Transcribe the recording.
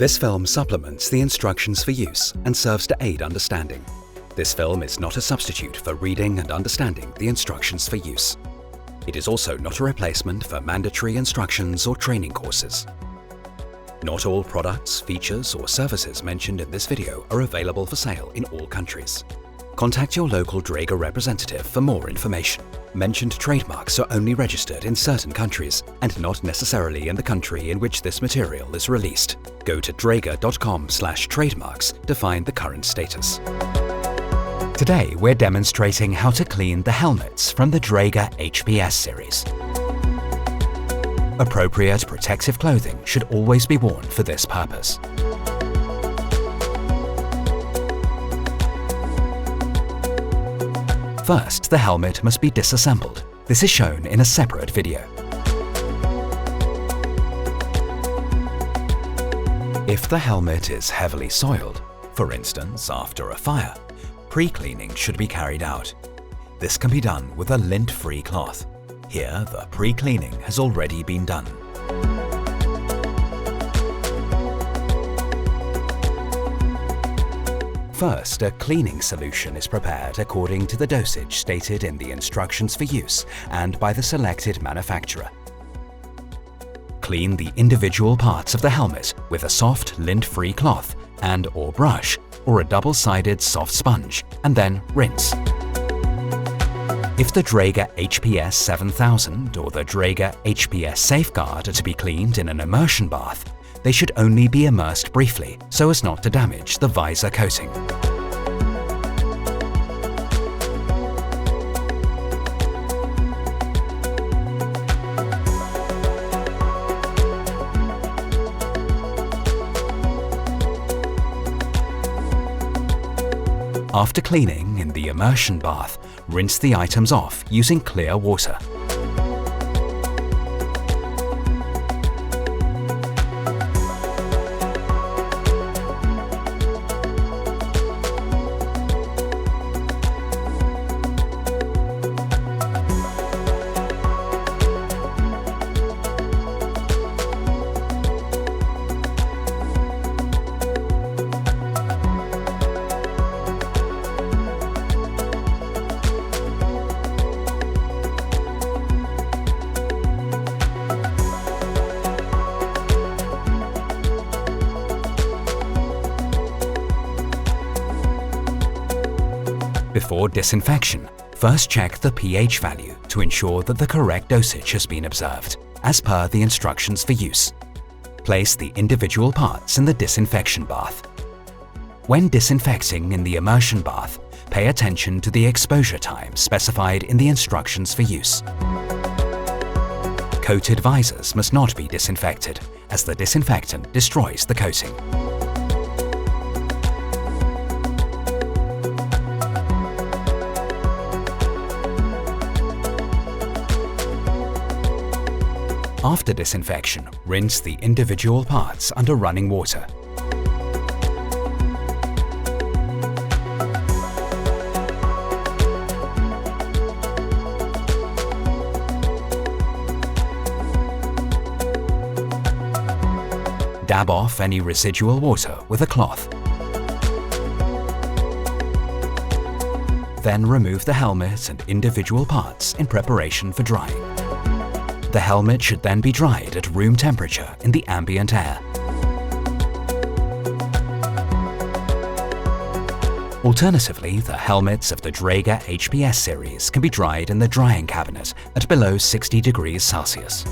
This film supplements the instructions for use and serves to aid understanding. This film is not a substitute for reading and understanding the instructions for use. It is also not a replacement for mandatory instructions or training courses. Not all products, features, or services mentioned in this video are available for sale in all countries. Contact your local Dräger representative for more information. Mentioned trademarks are only registered in certain countries and not necessarily in the country in which this material is released. Go to dräger.com/trademarks to find the current status. Today we're demonstrating how to clean the helmets from the Dräger HPS series. Appropriate protective clothing should always be worn for this purpose. First, the helmet must be disassembled. This is shown in a separate video. If the helmet is heavily soiled, for instance after a fire, pre-cleaning should be carried out. This can be done with a lint-free cloth. Here, the pre-cleaning has already been done. First, a cleaning solution is prepared according to the dosage stated in the instructions for use and by the selected manufacturer. Clean the individual parts of the helmet with a soft lint-free cloth and/or brush or a double-sided soft sponge, and then rinse. If the Dräger HPS 7000 or the Dräger HPS Safeguard are to be cleaned in an immersion bath, they should only be immersed briefly so as not to damage the visor coating. After cleaning in the immersion bath, rinse the items off using clear water. Before disinfection, first check the pH value to ensure that the correct dosage has been observed, as per the instructions for use. Place the individual parts in the disinfection bath. When disinfecting in the immersion bath, pay attention to the exposure time specified in the instructions for use. Coated visors must not be disinfected, as the disinfectant destroys the coating. After disinfection, rinse the individual parts under running water. Dab off any residual water with a cloth. Then remove the helmet and individual parts in preparation for drying. The helmet should then be dried at room temperature in the ambient air. Alternatively, the helmets of the Dräger HPS series can be dried in the drying cabinet at below 60 degrees Celsius.